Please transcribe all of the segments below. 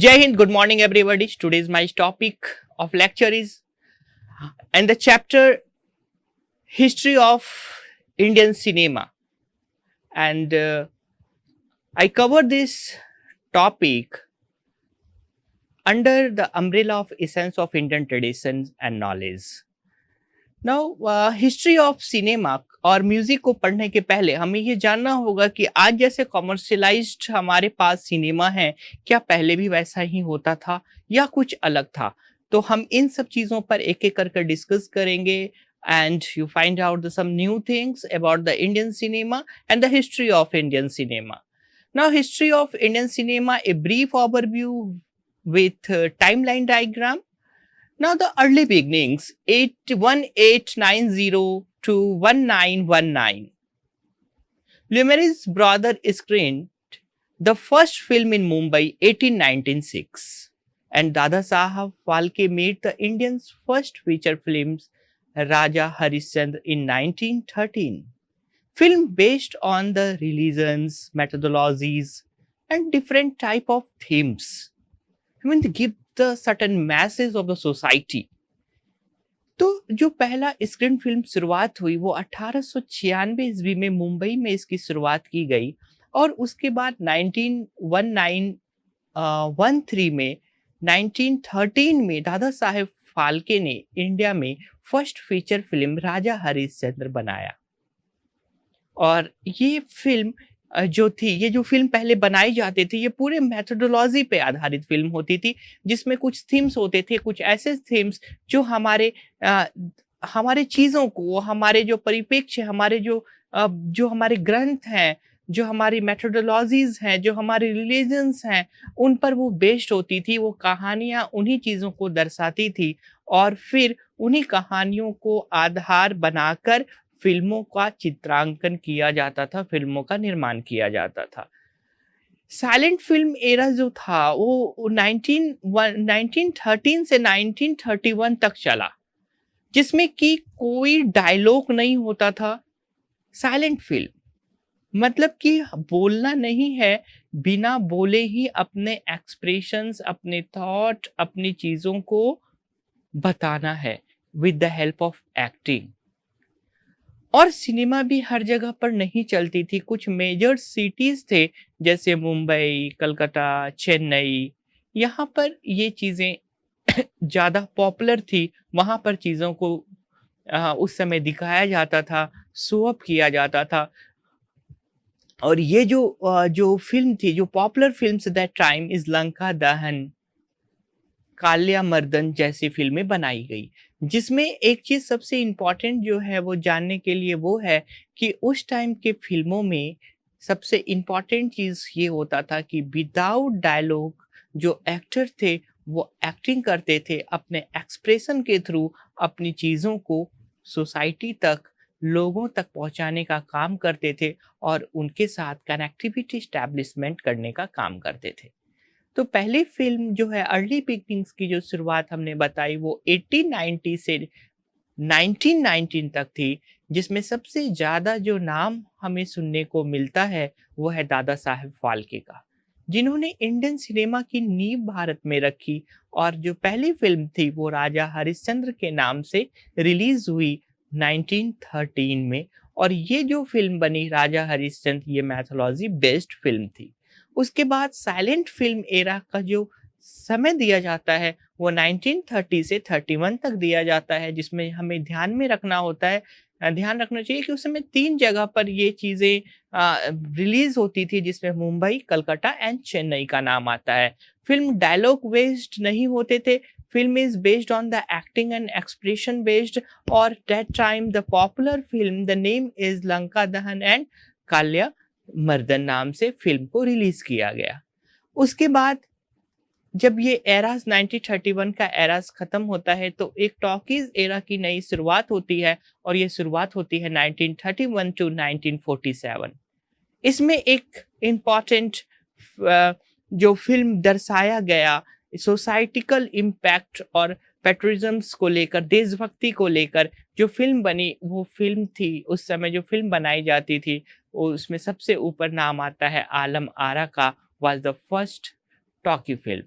Jai Hind, good morning everybody. Today's my topic of lecture is and the chapter history of Indian cinema, and I cover this topic under the umbrella of essence of Indian traditions and knowledge. Now, history of cinema और music को पढ़ने के पहले हमें ये जानना होगा कि आज जैसे कमर्शियलाइज्ड हमारे पास सिनेमा है, क्या पहले भी वैसा ही होता था या कुछ अलग था? तो हम इन सब चीज़ों पर एक-एक करके डिस्कस करेंगे and you find out the some new things about the Indian cinema and the history of Indian cinema. Now, history of Indian cinema, a brief overview with timeline diagram. Now, the early beginnings, 1890 to 1919. Lumière's brother screened the first film in Mumbai, 1896, and Dada Saheb Phalke made the Indians' first feature films, Raja Harishchandra, in 1913. Film based on the religions, methodologies, and different type of themes. I mean, they give the certain masses of the society. तो जो पहला screen film शुरुआत हुई वो 1896 ईस्वी में मुंबई में इसकी शुरुआत की गई और उसके बाद 1913 में 1913 में दादा साहेब फाल्के ने इंडिया में फर्स्ट फीचर फिल्म राजा हरिश्चंद्र बनाया. और ये फिल्म जो थी, ये जो फिल्म पहले बनाई जाती थी, ये पूरे मेथोडोलॉजी पे आधारित फिल्म होती थी, जिसमें कुछ थीम्स होते थे, कुछ ऐसे थीम्स जो हमारे चीज़ों को, हमारे जो परिप्रेक्ष्य, जो हमारे ग्रंथ हैं, जो हमारी मेथोडोलॉजीज़ हैं, जो हमारे रिलीजन्स हैं, उन पर वो बेस्ड होती थी. वो कहानियाँ उन्हीं चीज़ों को दर्शाती थी और फिर उन्हीं कहानियों को आधार बनाकर फिल्मों का चित्रांकन किया जाता था, फिल्मों का निर्माण किया जाता था. साइलेंट फिल्म एरा जो था वो 1913 से 1931 तक चला, जिसमें कि कोई डायलॉग नहीं होता था. साइलेंट फिल्म मतलब कि बोलना नहीं है, बिना बोले ही अपने एक्सप्रेशंस, अपने थॉट, अपनी चीज़ों को बताना है with the help of acting. और सिनेमा भी हर जगह पर नहीं चलती थी. कुछ मेजर सिटीज़ थे जैसे मुंबई, कलकत्ता, चेन्नई, यहाँ पर ये चीज़ें ज़्यादा पॉपुलर थी. वहाँ पर चीज़ों को उस समय दिखाया जाता था, शो ऑफ किया जाता था. और ये जो फ़िल्म थी, जो popular films that time is Lanka दहन, कालियामर्दन जैसी फ़िल्में बनाई गई, जिसमें एक चीज़ सबसे इम्पॉर्टेंट जो है वो जानने के लिए वो है कि उस टाइम के फ़िल्मों में सबसे इम्पॉर्टेंट चीज़ ये होता था कि विदाउट डायलॉग जो एक्टर थे वो एक्टिंग करते थे, अपने एक्सप्रेशन के थ्रू अपनी चीज़ों को सोसाइटी तक, लोगों तक पहुंचाने का काम करते थे और उनके साथ कनेक्टिविटी एस्टैब्लिशमेंट करने का काम करते थे. तो पहली फिल्म जो है अर्ली बिगिनिंग्स की जो शुरुआत हमने बताई वो 1890 से 1919 तक थी, जिसमें सबसे ज़्यादा जो नाम हमें सुनने को मिलता है वो है दादा साहेब फाल्के का, जिन्होंने इंडियन सिनेमा की नींव भारत में रखी. और जो पहली फिल्म थी वो राजा हरिश्चंद्र के नाम से रिलीज हुई 1913 में. और ये जो फिल्म बनी राजा हरिश्चंद्र, ये मैथोलॉजी बेस्ड फिल्म थी. उसके बाद साइलेंट फिल्म एरा का जो समय दिया जाता है वो 1930 से 31 तक दिया जाता है, जिसमें हमें ध्यान में रखना होता है, ध्यान रखना चाहिए कि उस समय 3 जगह पर ये चीज़ें रिलीज होती थी, जिसमें मुंबई, कलकत्ता एंड चेन्नई का नाम आता है. फिल्म डायलॉग बेस्ड नहीं होते थे, film is based on the acting and expression based. और that time the popular film the name is Lanka Dahan and काल्या मर्दन नाम से फिल्म को रिलीज किया गया. उसके बाद जब ये एरास 1931 का एरास खत्म होता है तो एक टॉकीज एरा की नई शुरुआत होती है और ये शुरुआत होती है 1931 टू 1947. इसमें एक इम्पॉर्टेंट जो फिल्म दर्शाया गया सोसाइटिकल इम्पैक्ट और पेट्रिज्म्स को लेकर, देशभक्ति को लेकर जो फिल्म बनी वो फिल्म थी, उस समय जो फिल्म बनाई जाती थी उसमें सबसे ऊपर नाम आता है आलम आरा का, was the first talkie film.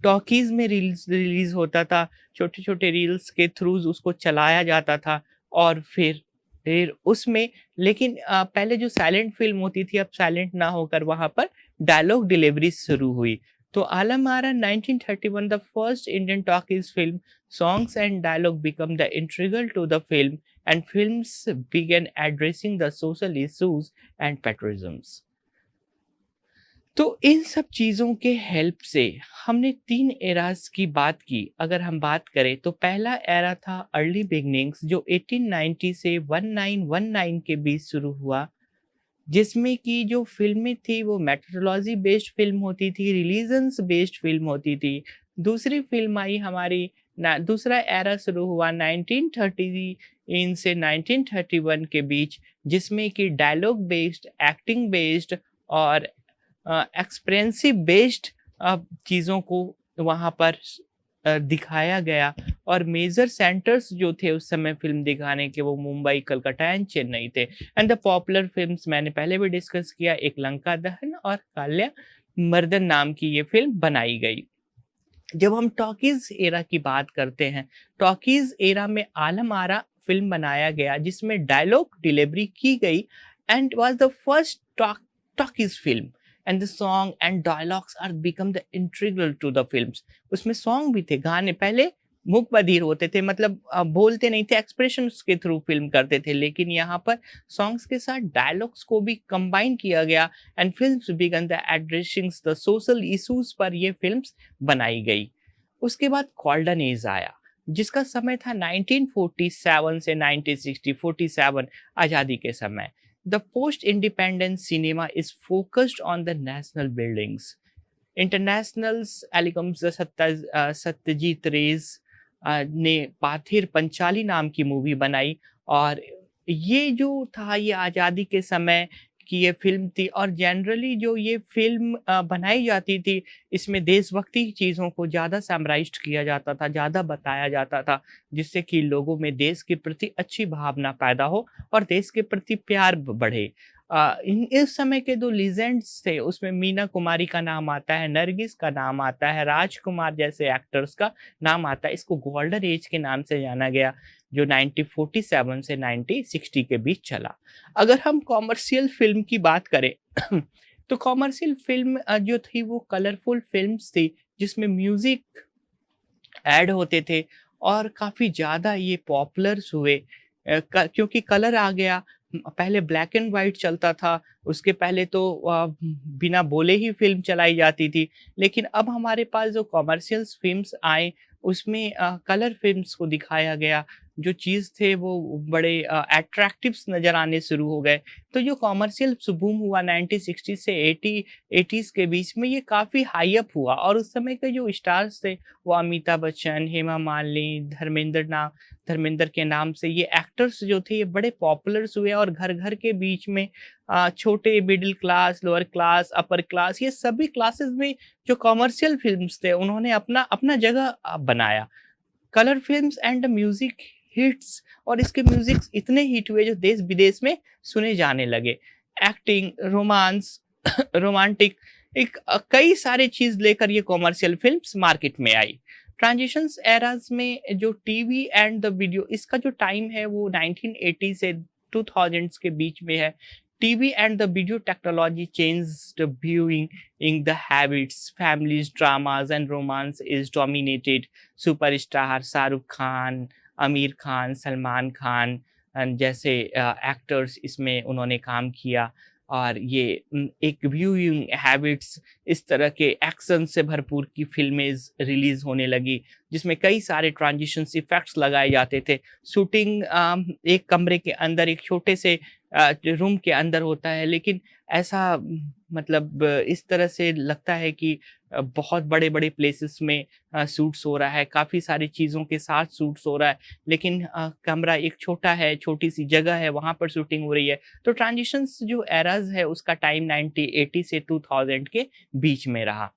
Talkies में रील्स रिलीज़ होता था, छोटे-छोटे रील्स के थ्रूज़ उसको चलाया जाता था और फिर उसमें लेकिन पहले जो साइलेंट फ़िल्म होती थी, अब साइलेंट ना होकर वहाँ पर डायलॉग डिलीवरी शुरू हुई। तो Alam Ara 1931 the first Indian talkies film, songs and dialogue become the integral to the film and films began addressing the social issues and patriotisms. तो इन सब चीज़ों के हेल्प से हमने 3 एराज़ की बात की। अगर हम बात करें तो पहला एरा था अर्ली बिगिनिंग्स जो 1890 से 1919 के बीच शुरू हुआ, जिसमें कि जो फ़िल्में थी वो मेथोडोलॉजी बेस्ड फ़िल्म होती थी, रिलीजन्स बेस्ड फ़िल्म होती थी। दूसरी फ़िल्म आई हमारी ना दूसरा एरा शुरू हुआ 1930 इन से 1931 के बीच, जिसमें कि डायलॉग बेस्ड, एक्टिंग बेस्ड और एक्सपेरेंसिव बेस्ड चीज़ों को वहाँ पर दिखाया गया और मेजर सेंटर्स जो थे उस समय फ़िल्म दिखाने के वो मुंबई, कलकत्ता एंड चेन्नई थे। एंड द पॉपुलर फ़िल्म्स मैंने पहले भी डिस्कस किया, एक लंका दहन और काल्या मर्दन नाम की ये फ़िल्म बनाई गई। जब हम टॉकीज़ एरा की बात करते हैं, टॉकीज़ एरा में आलम आरा फ़िल्म बनाया गया जिसमें डायलॉग डिलीवरी की गई and was the first talkies film and the song and dialogues are become the integral to the films. उसमें सॉन्ग भी थे, गाने पहले मूक बधिर होते थे मतलब बोलते नहीं थे, एक्सप्रेशंस के थ्रू फ़िल्म करते थे, लेकिन यहाँ पर सॉन्ग्स के साथ डायलॉग्स को भी कंबाइन किया गया and films began the addressing the social issues पर ये फ़िल्म्स बनाई गई। उसके बाद गोल्डन एज आया, जिसका समय था 1947 से 1960, 47 आज़ादी के समय। The post independence cinema is focused on the national buildings. Internationals acclaims Satyajit Ray's ने पाथिर पंचाली नाम की मूवी बनाई और ये जो था ये आज़ादी के समय की ये फ़िल्म थी और जनरली जो ये फ़िल्म बनाई जाती थी, इसमें देशभक्ति की चीज़ों को ज़्यादा समराइज़्ड किया जाता था, ज़्यादा बताया जाता था, जिससे कि लोगों में देश के प्रति अच्छी भावना पैदा हो और देश के प्रति प्यार बढ़े। इन इस समय के 2 लीजेंड्स थे, उसमें मीना कुमारी का नाम आता है, नरगिस का नाम आता है, राजकुमार जैसे एक्टर्स का नाम आता है। इसको गोल्डन एज के नाम से जाना गया, जो 1947 से 1960 के बीच चला। अगर हम कॉमर्शियल फ़िल्म की बात करें तो कॉमर्शियल फ़िल्म जो थी वो कलरफुल फ़िल्म्स थी, जिसमें म्यूज़िक ऐड होते थे और काफ़ी ज़्यादा ये पॉपुलर्स हुए क्योंकि कलर आ गया। पहले ब्लैक एंड वाइट चलता था, उसके पहले तो बिना बोले ही फ़िल्म चलाई जाती थी। लेकिन अब हमारे पास जो कॉमर्शियल्स फ़िल्म्स आए, उसमें कलर फ़िल्म्स को दिखाया गया। जो चीज़ थे वो बड़े अट्रैक्टिव्स नज़र आने शुरू हो गए। तो जो कॉमर्शियल बूम हुआ 1960 से 80s के बीच में, ये काफ़ी हाई अप हुआ और उस समय के जो स्टार्स थे वो अमिताभ बच्चन, हेमा मालिनी, धर्मेंद्र के नाम से ये एक्टर्स जो थे ये बड़े पॉपुलर्स हुए और घर-घर के बीच में छोटे middle class, lower class, upper class ये सभी क्लासेस में जो कमर्शियल फ़िल्म्स थे उन्होंने अपना अपना जगह बनाया। Colour films and music hits और इसके म्यूज़िक्स इतने हिट हुए जो देश-विदेश में सुने जाने लगे। एक्टिंग, रोमांस, रोमांटिक कई सारी चीज़ लेकर ये कमर्शियल फ़िल्म्स मार्केट में आई। ट्रांज़िशंस एराज़ में जो टीवी एंड द वीडियो इसका जो टाइम है वो 1980 से 2000s के बीच में है। TV and the video technology changed viewing in the habits, families, dramas and romance is dominated. Superstar Shahrukh Khan, Aamir Khan, Salman Khan जैसे एक्टर्स इसमें उन्होंने काम किया और ये एक व्यूइंग हैबिट्स इस तरह के एक्शन से भरपूर की फ़िल्में रिलीज़ होने लगी, जिसमें कई सारे ट्रांजिशंस इफ़ेक्ट्स लगाए जाते थे। शूटिंग एक कमरे के अंदर एक छोटे से रूम के अंदर होता है, लेकिन ऐसा मतलब इस तरह से लगता है कि बहुत बड़े-बड़े प्लेसेस में शूट्स हो रहा है, काफ़ी सारी चीज़ों के साथ शूट्स हो रहा है, लेकिन कमरा एक छोटा है, छोटी-सी जगह है, वहाँ पर शूटिंग हो रही है। तो ट्रांजिशंस जो एराज़ है, उसका टाइम 1980 से 2000 के बीच में रहा।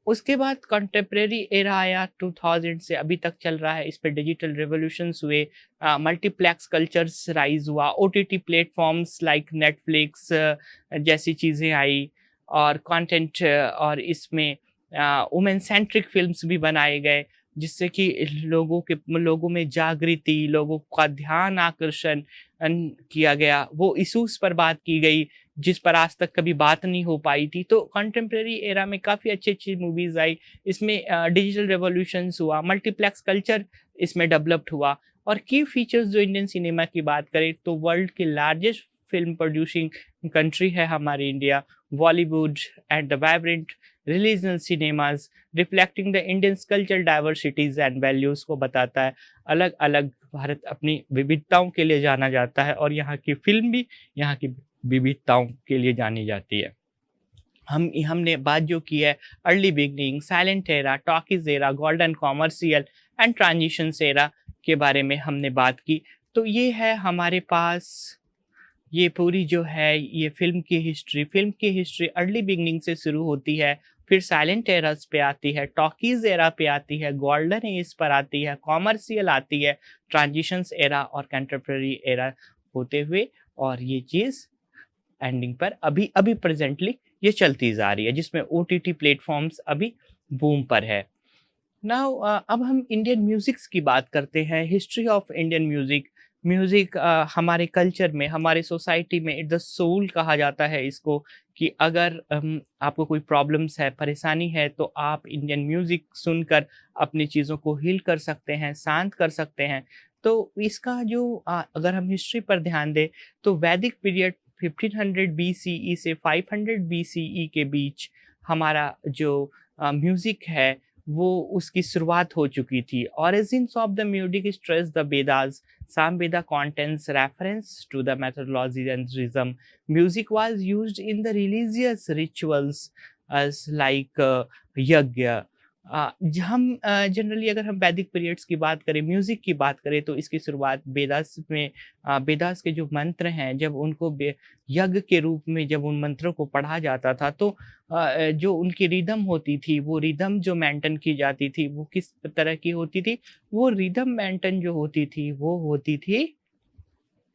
उसके बाद कंटेम्परेरी एरा आया 2000 से अभी तक चल रहा है, इस पे डिजिटल रिवॉल्यूशंस हुए, मल्टीप्लेक्स कल्चर्स राइज़ हुआ, ओटीटी प्लेटफ़ॉर्म्स लाइक नेटफ्लिक्स जैसी चीज़ें आई और कंटेंट और इसमें वुमेन सेंट्रिक फ़िल्म्स भी बनाए गए, जिससे कि लोगों में जागृति, लोगों का ध्यान आकर्षण किया गया। वो इश्यूज़ पर बात की गई, जिस पर आज तक कभी बात नहीं हो पाई थी। तो कंटेम्प्रेरी एरा में काफ़ी अच्छी-अच्छी मूवीज़ आई। इसमें डिजिटल रिवॉल्यूशंस हुआ, मल्टीप्लेक्स कल्चर इसमें डेवलप्ड हुआ। और की फीचर्स जो इंडियन सिनेमा की बात करें तो वर्ल्ड की लार्जेस्ट फ़िल्म प्रोड्यूसिंग कंट्री है हमारी India. Bollywood and the vibrant regional cinemas reflecting the Indians cultural diversities and values को बताता है। अलग-अलग भारत अपनी विविधताओं के लिए जाना जाता है और यहाँ की फ़िल्म भी यहाँ की विविधताओं के लिए जानी जाती है। हमने बात जो की है early beginning, silent era, talkies era, golden commercial and transitions era के बारे में हमने बात की। तो ये है हमारे पास ये पूरी जो है ये फ़िल्म की हिस्ट्री अर्ली बिगिनिंग से शुरू होती है, फिर साइलेंट एराज़ पे आती है, टॉकीज़ एरा पे आती है, गोल्डन एज पर आती है, कमर्शियल आती है, ट्रांजिशंस एरा और कंटेम्परेरी एरा होते हुए और ये चीज़ एंडिंग पर अभी प्रेज़ेंटली ये चलती जा रही है, जिसमें ओटीटी प्लेटफ़ॉर्म्स अभी बूम पर है। नाउ अब हम इंडियन म्यूज़िक्स की बात करते हैं, history of Indian music. Music हमारे कल्चर में, हमारे सोसाइटी में इट द सोल कहा जाता है इसको कि अगर आपको कोई प्रॉब्लम्स है, परेशानी है, तो आप इंडियन म्यूज़िक सुनकर अपनी चीज़ों को हील कर सकते हैं, शांत कर सकते हैं। तो इसका जो अगर हम हिस्ट्री पर ध्यान दें, तो वैदिक पीरियड 1500 बीसीई से 500 बीसीई के बीच हमारा जो म्यूज़िक है वो उसकी शुरुआत हो चुकी थी। Origins of the music stress the Vedas. Samveda contains reference to the methodology and rhythm. Music was used in the religious rituals as like यज्ञ। हम जनरली अगर हम वैदिक पीरियड्स की बात करें, म्यूज़िक की बात करें तो इसकी शुरुआत वेदास में वेदास के जो मंत्र हैं जब उनको यज्ञ के रूप में जब उन मंत्रों को पढ़ा जाता था तो जो उनकी रिदम होती थी, वो रिदम जो मेंटेन की जाती थी, वो किस तरह की होती थी? वो रिदम मेंटेन जो होती थी, वो होती थी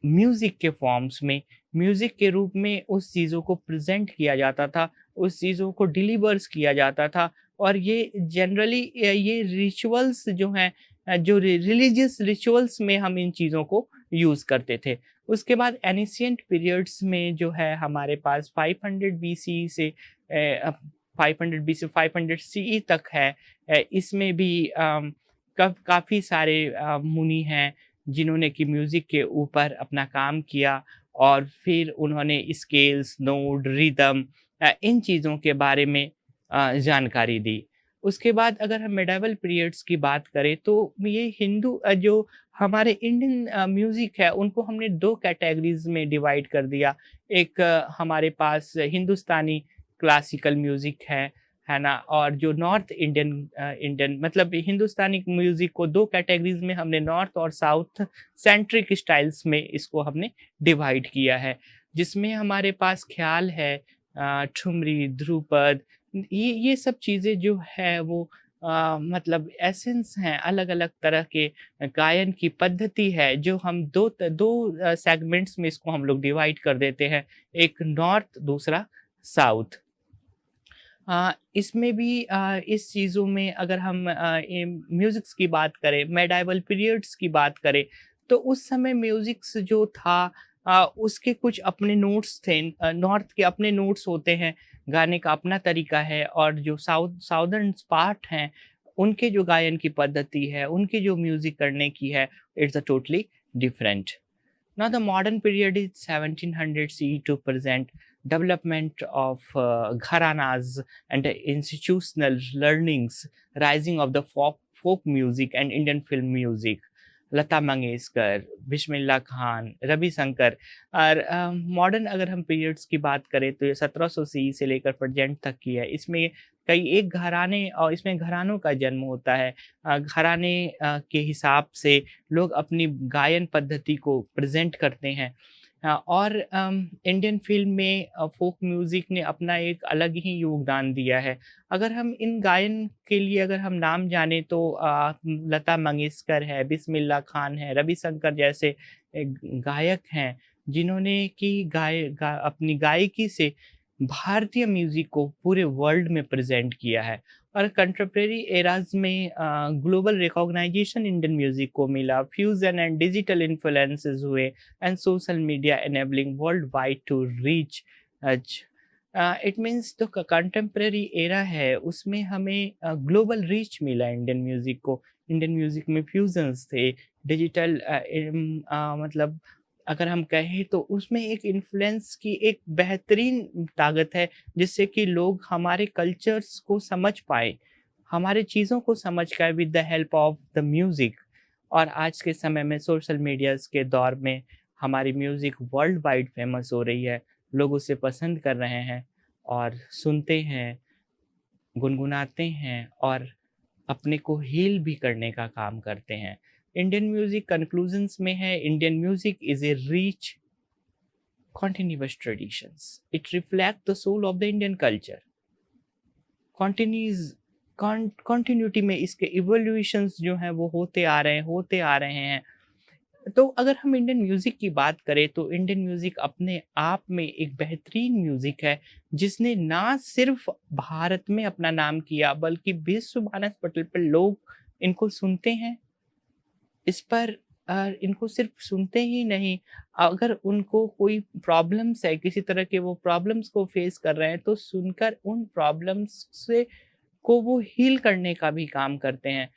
म्यूज़िक के फॉर्म्स में, म्यूज़िक के रूप में उस चीज़ों को प्रेज़ेंट किया जाता था, उस चीज़ों को डिलीवर्स किया जाता था और ये जनरली ये रिचुअल्स जो हैं जो रिलीजियस रिचुअल्स में हम इन चीज़ों को यूज़ करते थे। उसके बाद एनिशिएंट पीरियड्स में जो है हमारे पास 500 बीसी से 500 बीसी 500 सीई तक है। इसमें भी काफ़ी सारे मुनि हैं जिन्होंने कि म्यूज़िक के ऊपर अपना काम किया और फिर उन्होंने स्केल्स, नोड, रिदम इन चीज़ों के बारे में जानकारी दी। उसके बाद अगर हम मिडेवल पीरियड्स की बात करें तो ये जो हमारे इंडियन म्यूज़िक है उनको हमने 2 कैटेगरीज़ में डिवाइड कर दिया। एक हमारे पास हिंदुस्तानी क्लासिकल म्यूज़िक है ना? और जो नॉर्थ इंडियन मतलब हिंदुस्तानी म्यूज़िक को 2 कैटेगरीज़ में हमने नॉर्थ और साउथ सेंट्रिक स्टाइल्स में इसको हमने डिवाइड किया है। जिसमें हमारे पास ख़्याल है, ठुमरी, ध्रुपद ये सब चीज़ें जो है वो मतलब एसेंस हैं, अलग-अलग तरह के गायन की पद्धति है जो हम 2 सेगमेंट्स में इसको हम लोग डिवाइड कर देते हैं। एक नॉर्थ, दूसरा साउथ। इसमें भी इस चीज़ों में अगर हम म्यूज़िक्स की बात करें, मेडाइवल पीरियड्स की बात करें, तो उस समय म्यूज़िक्स जो था उसके कुछ अपने नोट्स थे। नॉर्थ के अपने नोट्स होते हैं, गाने का अपना तरीका है और जो साउदर्न पार्ट हैं, उनके जो गायन की पद्धति है, उनकी जो म्यूज़िक करने की है, it's a totally different. Now, the modern period is 1700 CE to present development of gharanas and institutional learnings, rising of the folk music and Indian film music. Lata Mangeshkar, Bismillah Khan, Ravi Shankar और मॉडर्न अगर हम पीरियड्स की बात करें तो ये 1700 सीई से लेकर प्रेजेंट तक की है। इसमें कई एक घराने और इसमें घरानों का जन्म होता है। घराने के हिसाब से लोग अपनी गायन पद्धति को प्रेज़ेंट करते हैं। और इंडियन फ़िल्म में फ़ोक म्यूज़िक ने अपना एक अलग ही योगदान दिया है। अगर हम इन गायन के लिए अगर हम नाम जानें तो लता मंगेशकर है, बिस्मिल्लाह खान है, रविशंकर जैसे गायक हैं, जिन्होंने कि अपनी गायकी से भारतीय म्यूज़िक को पूरे वर्ल्ड में प्रेज़ेंट किया है। और कंटेम्प्रेरी एराज में ग्लोबल रिकॉग्नाइजेशन इंडियन म्यूजिक को मिला, फ्यूजन एंड डिजिटल इन्फ्लुएंसेस हुए and social media enabling worldwide to reach. It means जो कंटेम्प्रेरी एरा है उसमें हमें ग्लोबल रीच मिला इंडियन म्यूजिक को। इंडियन म्यूजिक में फ्यूजन्स थे, डिजिटल मतलब अगर हम कहें तो उसमें एक इन्फ्लुएंस की एक बेहतरीन ताकत है, जिससे कि लोग हमारे कल्चर्स को समझ पाए, हमारे चीज़ों को समझ पाए with the help of the music. और आज के समय में सोशल मीडियाज़ के दौर में हमारी म्यूज़िक वर्ल्ड वाइड फेमस हो रही है, लोग उसे पसंद कर रहे हैं और सुनते हैं, गुनगुनाते हैं और अपने को हील भी करने का काम करते हैं। इंडियन म्यूज़िक कंक्लूजन्स में है, Indian music is a rich continuous traditions. It reflects the soul of the Indian culture. Continues continuity में इसके इवोल्यूशंस जो हैं वो होते आ रहे हैं। तो अगर हम इंडियन म्यूज़िक की बात करें तो इंडियन म्यूज़िक अपने आप में एक बेहतरीन म्यूज़िक है, जिसने ना सिर्फ़ भारत में अपना नाम किया बल्कि विश्व मानस पटल पर लोग इनको सुनते हैं। इस पर इनको सिर्फ़ सुनते ही नहीं, अगर उनको कोई प्रॉब्लम्स है, किसी तरह के वो प्रॉब्लम्स को फ़ेस कर रहे हैं, तो सुनकर उन प्रॉब्लम्स से को वो हील करने का भी काम करते हैं।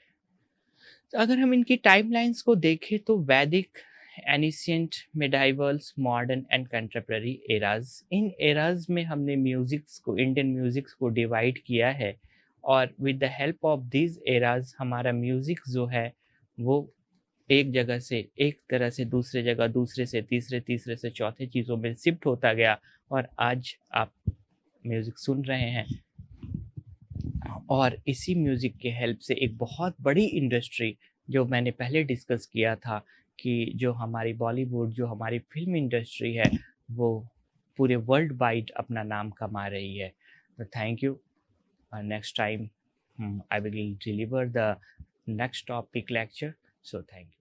तो अगर हम इनकी टाइमलाइन्स को देखें तो वैदिक, एनिशिएंट, मिडाइवल्स, मॉडर्न एंड कंटेम्परेरी एराज़, इन एराज़ में हमने म्यूज़िक्स को, इंडियन म्यूज़िक्स को डिवाइड किया है और with the help of these eras हमारा म्यूज़िक जो है वो एक जगह से, एक तरह से दूसरे जगह, दूसरे से तीसरे, तीसरे से चौथे चीज़ों में शिफ्ट होता गया और आज आप म्यूज़िक सुन रहे हैं। और इसी म्यूज़िक के हेल्प से एक बहुत बड़ी इंडस्ट्री, जो मैंने पहले डिस्कस किया था कि जो हमारी बॉलीवुड, जो हमारी फ़िल्म इंडस्ट्री है, वो पूरे वर्ल्ड वाइड अपना नाम कमा रही है। तो thank you. Next time I will deliver the next topic lecture. So thank you.